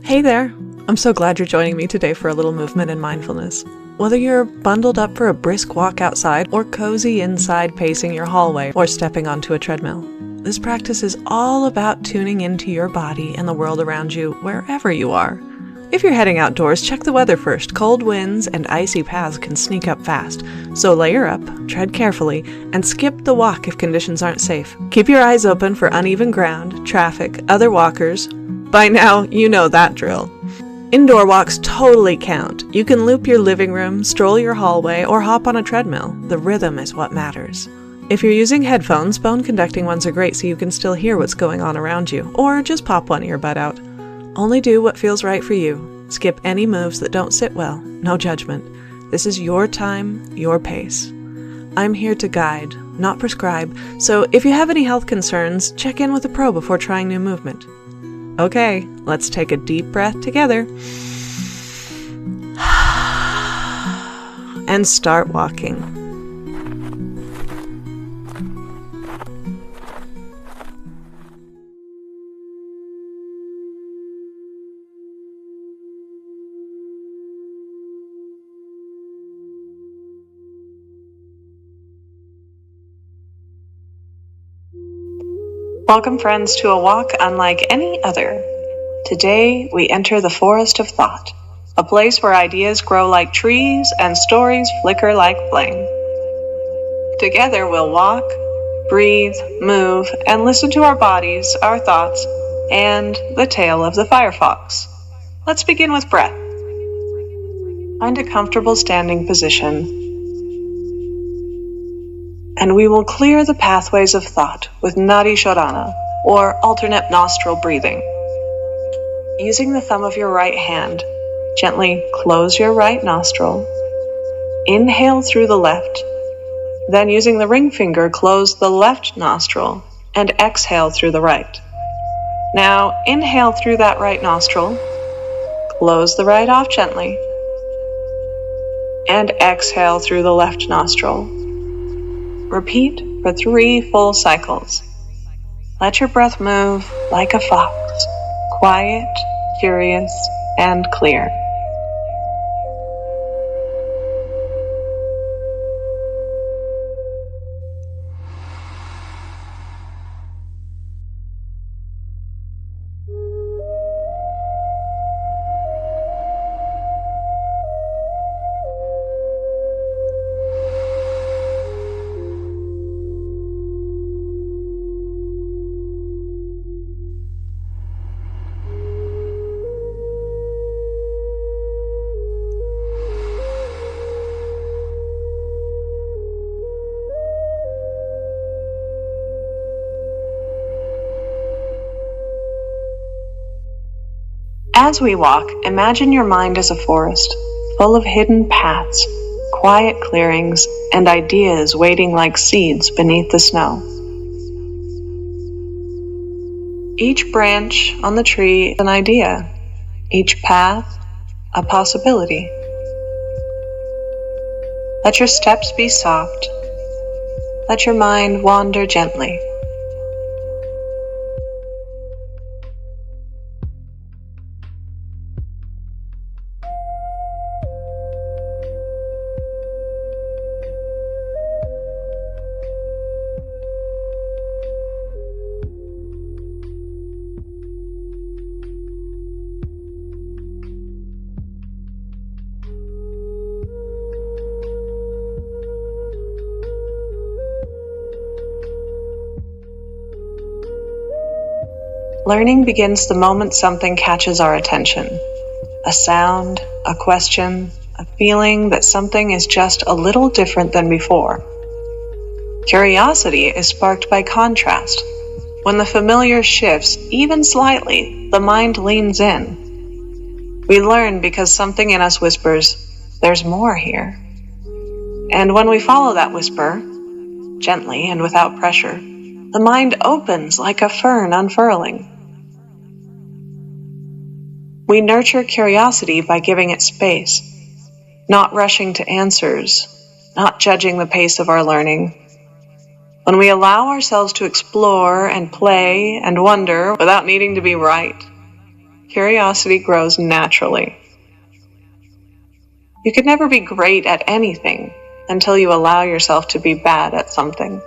Hey there! I'm so glad you're joining me today for a little movement and mindfulness. Whether you're bundled up for a brisk walk outside or cozy inside pacing your hallway or stepping onto a treadmill, this practice is all about tuning into your body and the world around you wherever you are. If you're heading outdoors, check the weather first. Cold winds and icy paths can sneak up fast, so layer up, tread carefully, and skip the walk if conditions aren't safe. Keep your eyes open for uneven ground, traffic, other walkers. By now, you know that drill. Indoor walks totally count. You can loop your living room, stroll your hallway, or hop on a treadmill. The rhythm is what matters. If you're using headphones, bone-conducting ones are great so you can still hear what's going on around you, or just pop one earbud out. Only do what feels right for you. Skip any moves that don't sit well. No judgment. This is your time, your pace. I'm here to guide, not prescribe, so if you have any health concerns, check in with a pro before trying new movement. Okay, let's take a deep breath together. And start walking. Welcome, friends, to a walk unlike any other. Today, we enter the forest of thought, a place where ideas grow like trees and stories flicker like flame. Together, we'll walk, breathe, move, and listen to our bodies, our thoughts, and the tale of the Firefox. Let's begin with breath. Find a comfortable standing position, and we will clear the pathways of thought with nourishment, or alternate nostril breathing. Using the thumb of your right hand, gently close your right nostril, inhale through the left, then using the ring finger, close the left nostril, and exhale through the right. Now inhale through that right nostril, close the right off gently, and exhale through the left nostril. Repeat for 3 full cycles. Let your breath move like a fox, quiet, curious, and clear. As we walk, imagine your mind as a forest, full of hidden paths, quiet clearings, and ideas waiting like seeds beneath the snow. Each branch on the tree is an idea, each path a possibility. Let your steps be soft. Let your mind wander gently. Learning begins the moment something catches our attention. A sound, a question, a feeling that something is just a little different than before. Curiosity is sparked by contrast. When the familiar shifts, even slightly, the mind leans in. We learn because something in us whispers, "There's more here." And when we follow that whisper, gently and without pressure, the mind opens like a fern unfurling. We nurture curiosity by giving it space, not rushing to answers, not judging the pace of our learning. When we allow ourselves to explore and play and wonder without needing to be right, Curiosity grows naturally. You can never be great at anything until you allow yourself to be bad at something.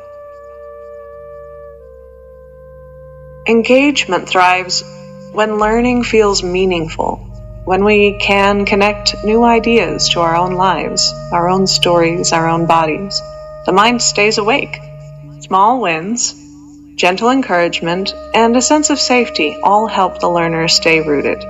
Engagement thrives when learning feels meaningful, when we can connect new ideas to our own lives, our own stories, our own bodies. The mind stays awake. Small wins, gentle encouragement, and a sense of safety all help the learner stay rooted.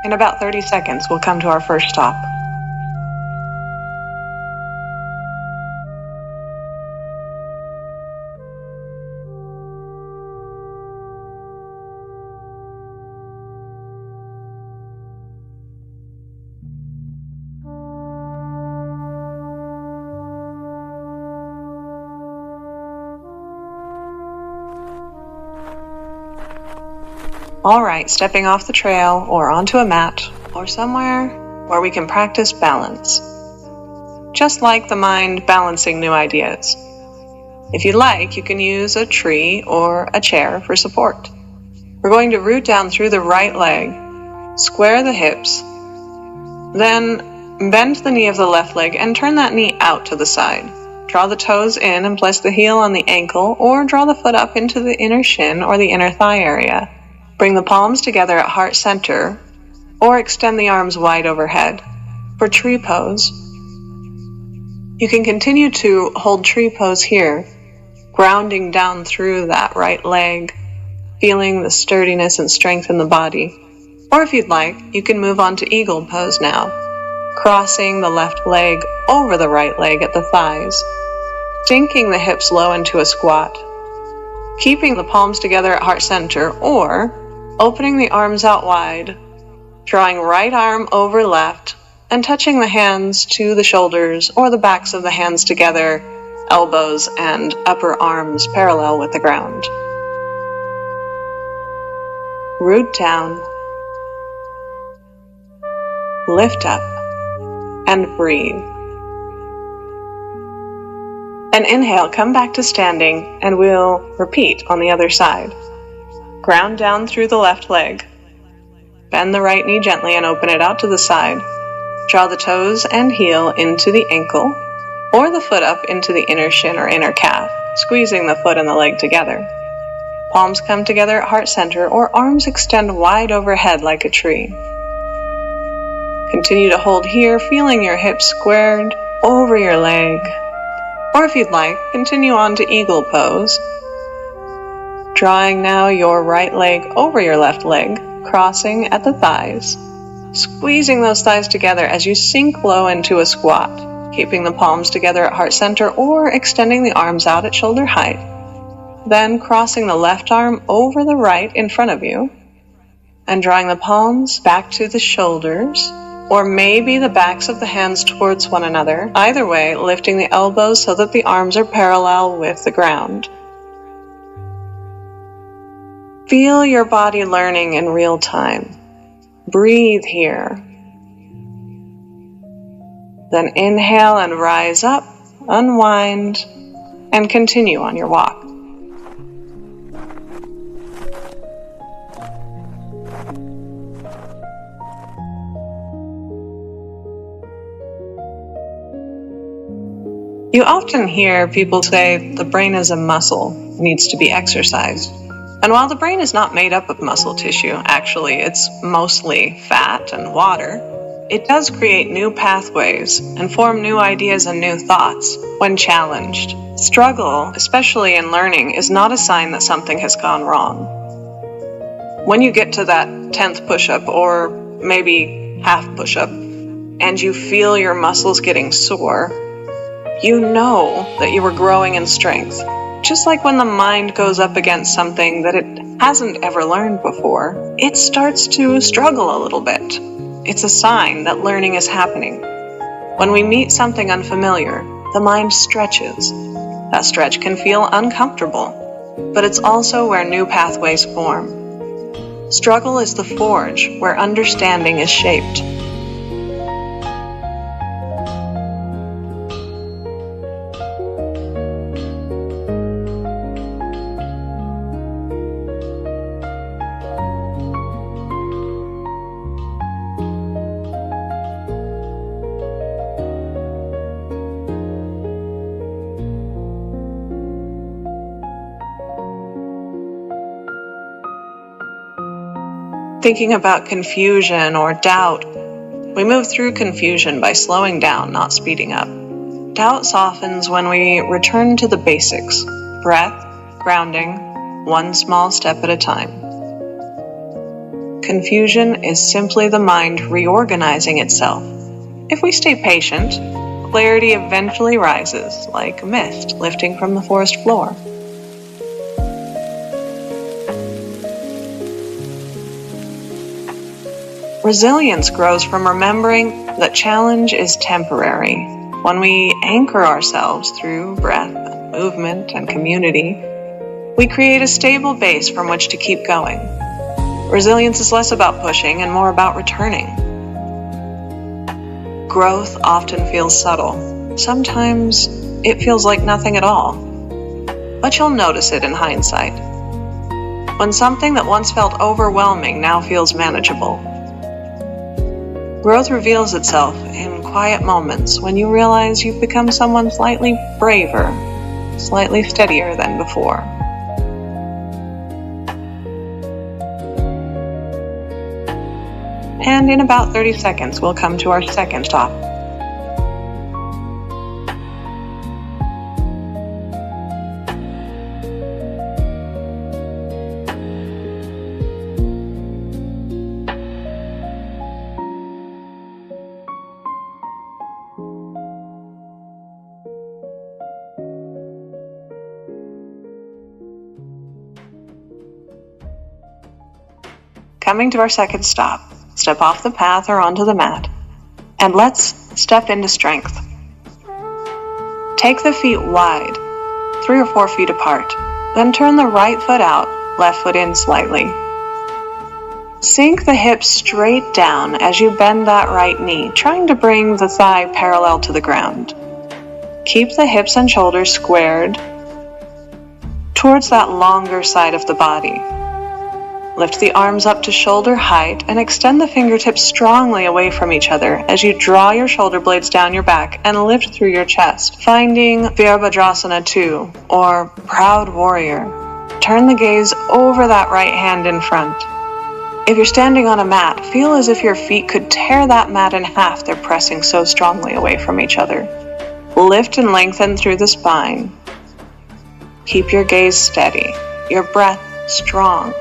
In about 30 seconds, we'll come to our first stop. All right, stepping off the trail or onto a mat or somewhere where we can practice balance. Just like the mind balancing new ideas. If you like, you can use a tree or a chair for support. We're going to root down through the right leg, square the hips, then bend the knee of the left leg and turn that knee out to the side. Draw the toes in and place the heel on the ankle, or draw the foot up into the inner shin or the inner thigh area. Bring the palms together at heart center, or extend the arms wide overhead. For tree pose, you can continue to hold tree pose here, grounding down through that right leg, feeling the sturdiness and strength in the body. Or if you'd like, you can move on to eagle pose now, crossing the left leg over the right leg at the thighs, sinking the hips low into a squat, keeping the palms together at heart center, or opening the arms out wide, drawing right arm over left, and touching the hands to the shoulders or the backs of the hands together, elbows and upper arms parallel with the ground. Root down, lift up, and breathe. And inhale, come back to standing, and we'll repeat on the other side. Ground down through the left leg. Bend the right knee gently and open it out to the side. Draw the toes and heel into the ankle, or the foot up into the inner shin or inner calf, squeezing the foot and the leg together. Palms come together at heart center, or arms extend wide overhead like a tree. Continue to hold here, feeling your hips squared over your leg. Or if you'd like, continue on to eagle pose. Drawing now your right leg over your left leg, crossing at the thighs, squeezing those thighs together as you sink low into a squat, keeping the palms together at heart center or extending the arms out at shoulder height. Then crossing the left arm over the right in front of you and drawing the palms back to the shoulders, or maybe the backs of the hands towards one another. Either way, lifting the elbows so that the arms are parallel with the ground. Feel your body learning in real time. Breathe here. Then inhale and rise up, unwind, and continue on your walk. You often hear people say the brain is a muscle, needs to be exercised. And while the brain is not made up of muscle tissue, actually it's mostly fat and water, it does create new pathways and form new ideas and new thoughts when challenged. Struggle, especially in learning, is not a sign that something has gone wrong. When you get to that 10th push-up or maybe half push-up and you feel your muscles getting sore, you know that you were growing in strength. Just like when the mind goes up against something that it hasn't ever learned before, it starts to struggle a little bit. It's a sign that learning is happening. When we meet something unfamiliar, the mind stretches. That stretch can feel uncomfortable, but it's also where new pathways form. Struggle is the forge where understanding is shaped. thinking about confusion or doubt, we move through confusion by slowing down, not speeding up. Doubt softens when we return to the basics: breath, grounding, one small step at a time. Confusion is simply the mind reorganizing itself. If we stay patient, clarity eventually rises, like mist lifting from the forest floor. Resilience grows from remembering that challenge is temporary. When we anchor ourselves through breath, movement, and community, we create a stable base from which to keep going. Resilience is less about pushing and more about returning. Growth often feels subtle. Sometimes it feels like nothing at all. But you'll notice it in hindsight. When something that once felt overwhelming now feels manageable. Growth reveals itself in quiet moments when you realize you've become someone slightly braver, slightly steadier than before. And in about 30 seconds, we'll come to our second stop. Coming to our second stop, step off the path or onto the mat, and let's step into strength. Take the feet wide, 3 or 4 feet apart, then turn the right foot out, left foot in slightly. Sink the hips straight down as you bend that right knee, trying to bring the thigh parallel to the ground. Keep the hips and shoulders squared towards that longer side of the body. Lift the arms up to shoulder height and extend the fingertips strongly away from each other as you draw your shoulder blades down your back and lift through your chest, finding Virabhadrasana 2 or Proud Warrior. Turn the gaze over that right hand in front. If you're standing on a mat, feel as if your feet could tear that mat in half. They're pressing so strongly away from each other. Lift and lengthen through the spine. Keep your gaze steady, your breath strong.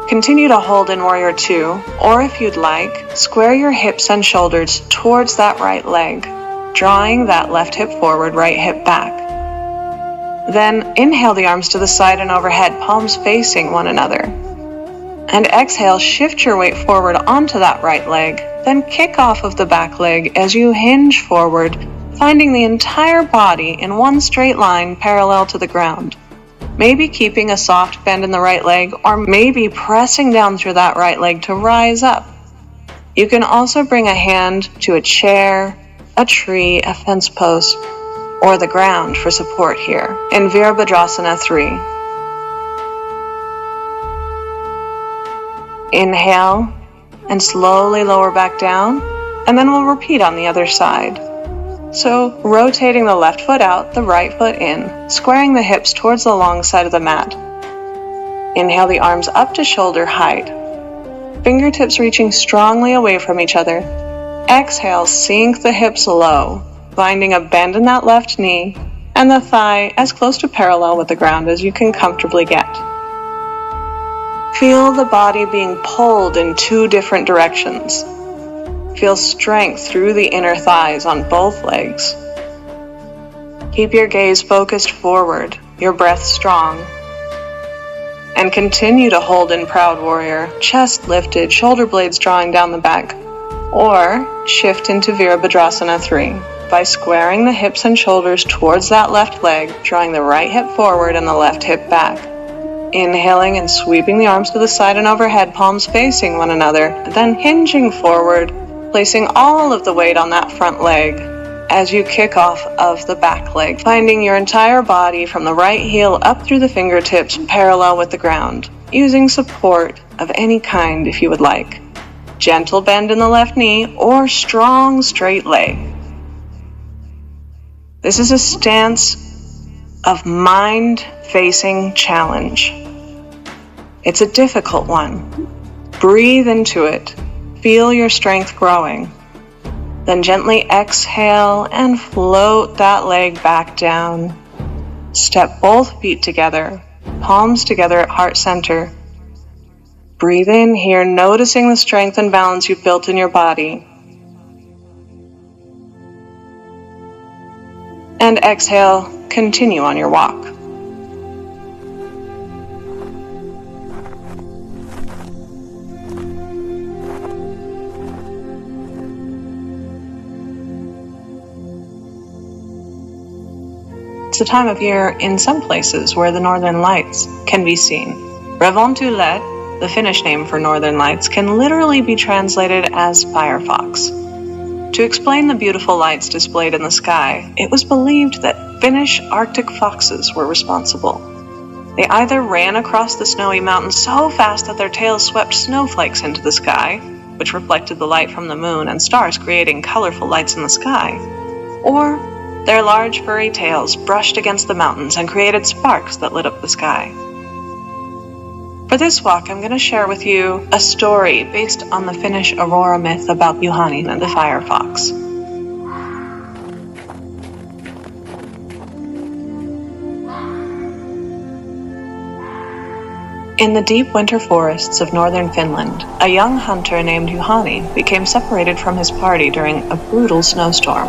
Continue to hold in Warrior 2, or if you'd like, square your hips and shoulders towards that right leg, drawing that left hip forward, right hip back. Then inhale the arms to the side and overhead, palms facing one another. And exhale, shift your weight forward onto that right leg, then kick off of the back leg as you hinge forward, finding the entire body in one straight line parallel to the ground. Maybe keeping a soft bend in the right leg, or maybe pressing down through that right leg to rise up. You can also bring a hand to a chair, a tree, a fence post, or the ground for support here in Virabhadrasana 3. Inhale and slowly lower back down, and then we'll repeat on the other side. So, rotating the left foot out, the right foot in, squaring the hips towards the long side of the mat. Inhale the arms up to shoulder height, fingertips reaching strongly away from each other. Exhale, sink the hips low, finding a bend in that left knee, and the thigh as close to parallel with the ground as you can comfortably get. Feel the body being pulled in 2 different directions. Feel strength through the inner thighs on both legs. Keep your gaze focused forward, your breath strong. And continue to hold in Proud Warrior, chest lifted, shoulder blades drawing down the back. Or shift into Virabhadrasana 3 by squaring the hips and shoulders towards that left leg, drawing the right hip forward and the left hip back. Inhaling and sweeping the arms to the side and overhead, palms facing one another, then hinging forward, placing all of the weight on that front leg as you kick off of the back leg, finding your entire body from the right heel up through the fingertips parallel with the ground, using support of any kind if you would like. Gentle bend in the left knee or strong straight leg. This is a stance of mind facing challenge. It's a difficult one. Breathe into it. Feel your strength growing. Then gently exhale and float that leg back down. Step both feet together, palms together at heart center. Breathe in here, noticing the strength and balance you've built in your body. And exhale, continue on your walk. It's a time of year in some places where the northern lights can be seen. Breathwork, the Finnish name for northern lights, can literally be translated as Firefox. To explain the beautiful lights displayed in the sky, it was believed that Finnish Arctic foxes were responsible. They either ran across the snowy mountains so fast that their tails swept snowflakes into the sky, which reflected the light from the moon and stars, creating colorful lights in the sky, or their large furry tails brushed against the mountains and created sparks that lit up the sky. For this walk, I'm going to share with you a story based on the Finnish aurora myth about Juhani and the firefox. In the deep winter forests of northern Finland, a young hunter named Juhani became separated from his party during a brutal snowstorm.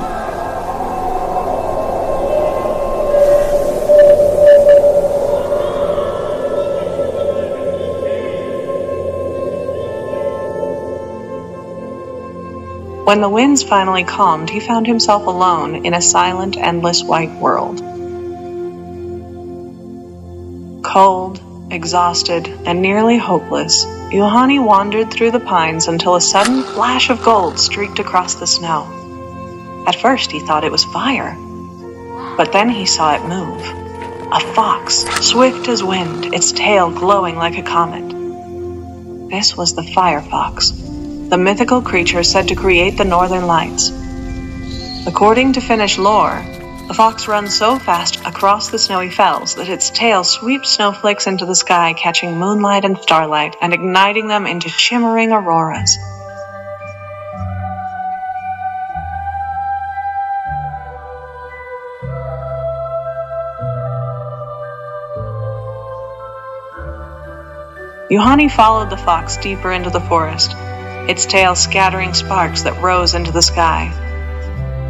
When the winds finally calmed, he found himself alone in a silent, endless white world. Cold, exhausted, and nearly hopeless, Juhani wandered through the pines until a sudden flash of gold streaked across the snow. At first he thought it was fire, but then he saw it move. A fox, swift as wind, its tail glowing like a comet. This was the firefox, the mythical creature said to create the northern lights. According to Finnish lore, the fox runs so fast across the snowy fells that its tail sweeps snowflakes into the sky, catching moonlight and starlight and igniting them into shimmering auroras. Juhani followed the fox deeper into the forest, its tail scattering sparks that rose into the sky.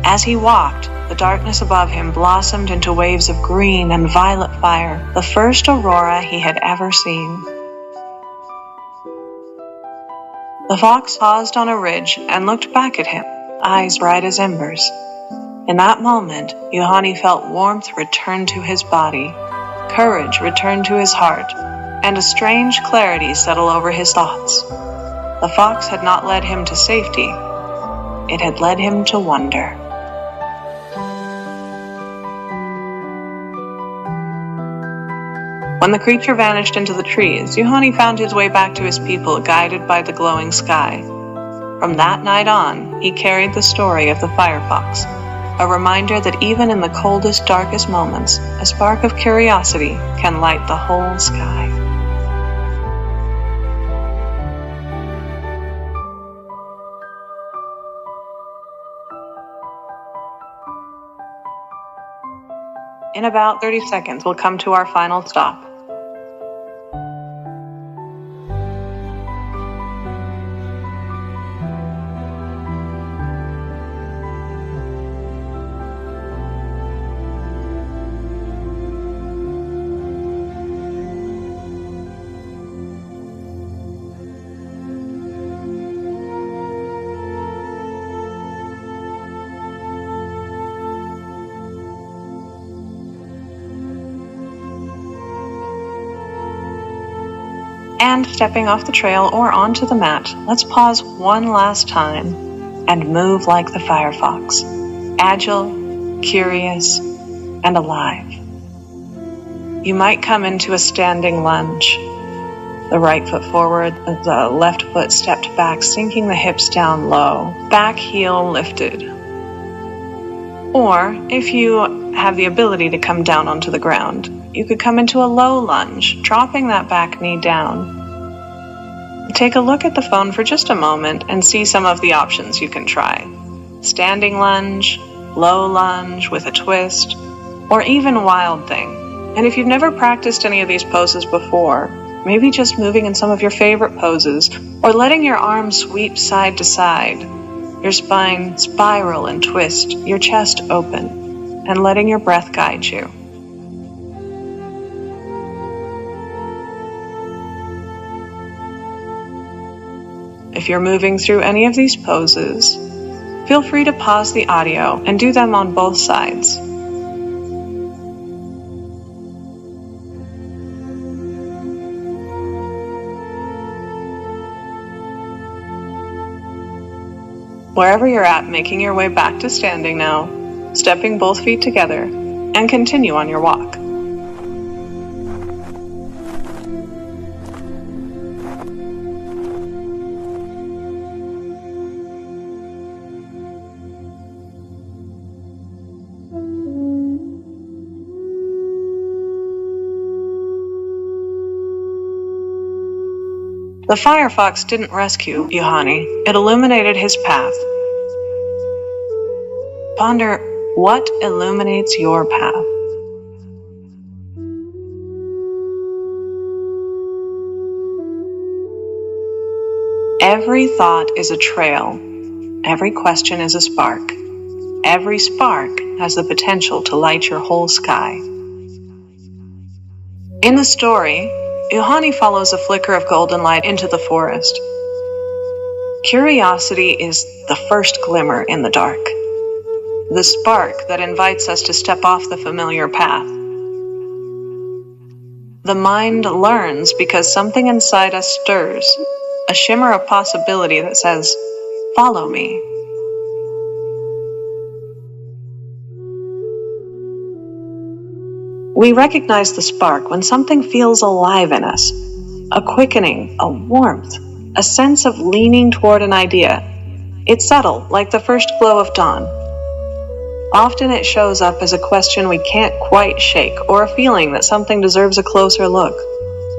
As he walked, the darkness above him blossomed into waves of green and violet fire, the first aurora he had ever seen. The fox paused on a ridge and looked back at him, eyes bright as embers. In that moment, Juhani felt warmth return to his body, courage return to his heart, and a strange clarity settle over his thoughts. The fox had not led him to safety, it had led him to wonder. When the creature vanished into the trees, Juhani found his way back to his people, guided by the glowing sky. From that night on, he carried the story of the firefox, a reminder that even in the coldest, darkest moments, a spark of curiosity can light the whole sky. In about 30 seconds, we'll come to our final stop. And stepping off the trail or onto the mat, let's pause one last time and move like the firefox, agile, curious, and alive. You might come into a standing lunge, the right foot forward, the left foot stepped back, sinking the hips down low, back heel lifted. Or, if you have the ability to come down onto the ground, you could come into a low lunge, dropping that back knee down. Take a look at the phone for just a moment and see some of the options you can try. Standing lunge, low lunge with a twist, or even wild thing. And if you've never practiced any of these poses before, maybe just moving in some of your favorite poses, or letting your arms sweep side to side, your spine spiral and twist, your chest open, and letting your breath guide you. If you're moving through any of these poses, feel free to pause the audio and do them on both sides. Wherever you're at, making your way back to standing now, stepping both feet together, and continue on your walk. The Firefox didn't rescue Juhani, it illuminated his path. Ponder, what illuminates your path? Every thought is a trail. Every question is a spark. Every spark has the potential to light your whole sky. In the story, Juhani follows a flicker of golden light into the forest. Curiosity is the first glimmer in the dark, the spark that invites us to step off the familiar path. The mind learns because something inside us stirs, a shimmer of possibility that says, "Follow me." We recognize the spark when something feels alive in us, a quickening, a warmth, a sense of leaning toward an idea. It's subtle, like the first glow of dawn. Often it shows up as a question we can't quite shake, or a feeling that something deserves a closer look.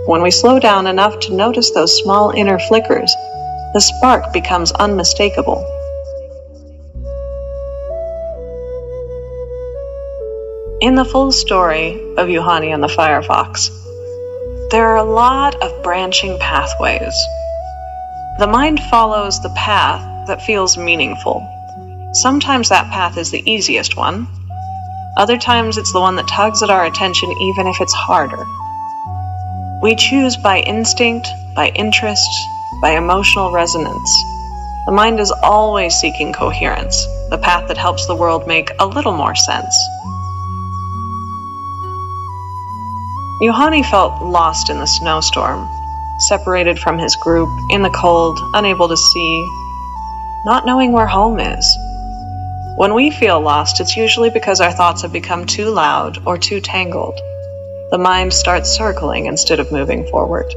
When we slow down enough to notice those small inner flickers, the spark becomes unmistakable. In the full story of Juhani and the Firefox, there are a lot of branching pathways. The mind follows the path that feels meaningful. Sometimes that path is the easiest one. Other times it's the one that tugs at our attention even if it's harder. We choose by instinct, by interest, by emotional resonance. The mind is always seeking coherence, the path that helps the world make a little more sense. Juhani felt lost in the snowstorm, separated from his group, in the cold, unable to see, not knowing where home is. When we feel lost, it's usually because our thoughts have become too loud or too tangled. The mind starts circling instead of moving forward.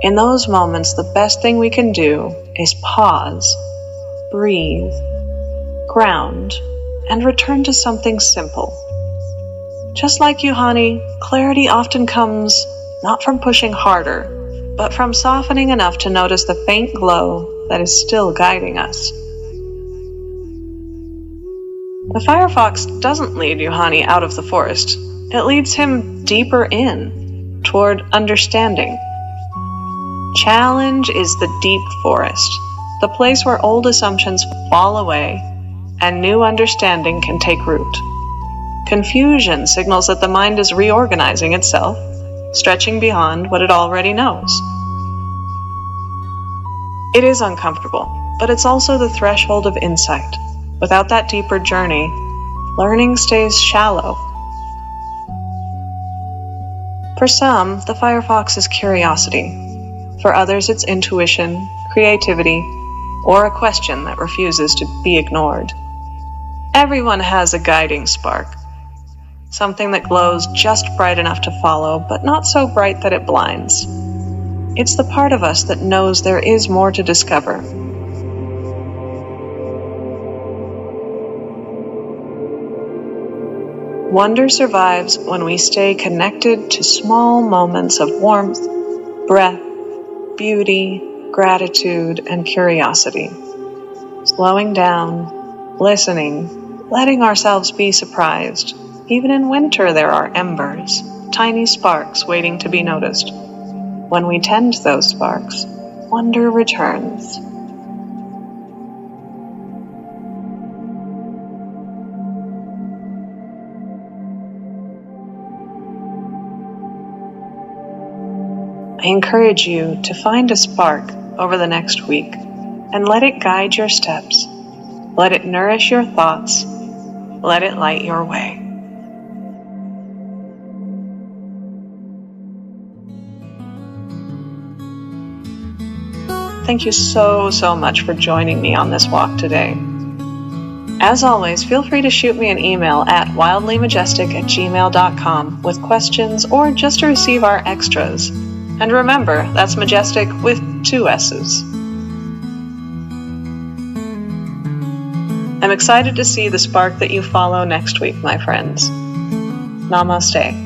In those moments, the best thing we can do is pause, breathe, ground, and return to something simple. Just like Juhani, clarity often comes not from pushing harder, but from softening enough to notice the faint glow that is still guiding us. The Firefox doesn't lead Juhani out of the forest. It leads him deeper in, toward understanding. Challenge is the deep forest, the place where old assumptions fall away and new understanding can take root. Confusion signals that the mind is reorganizing itself, stretching beyond what it already knows. It is uncomfortable, but it's also the threshold of insight. Without that deeper journey, learning stays shallow. For some, the Firefox is curiosity. For others, it's intuition, creativity, or a question that refuses to be ignored. Everyone has a guiding spark. Something that glows just bright enough to follow, but not so bright that it blinds. It's the part of us that knows there is more to discover. Wonder survives when we stay connected to small moments of warmth, breath, beauty, gratitude, and curiosity. Slowing down, listening, letting ourselves be surprised. Even in winter there are embers, tiny sparks waiting to be noticed. When we tend those sparks, wonder returns. I encourage you to find a spark over the next week and let it guide your steps. Let it nourish your thoughts. Let it light your way. Thank you so much for joining me on this walk today. As always, feel free to shoot me an email at wildlymajestic@gmail.com with questions or just to receive our extras. And remember, that's majestic with 2 S's. I'm excited to see the spark that you follow next week, my friends. Namaste.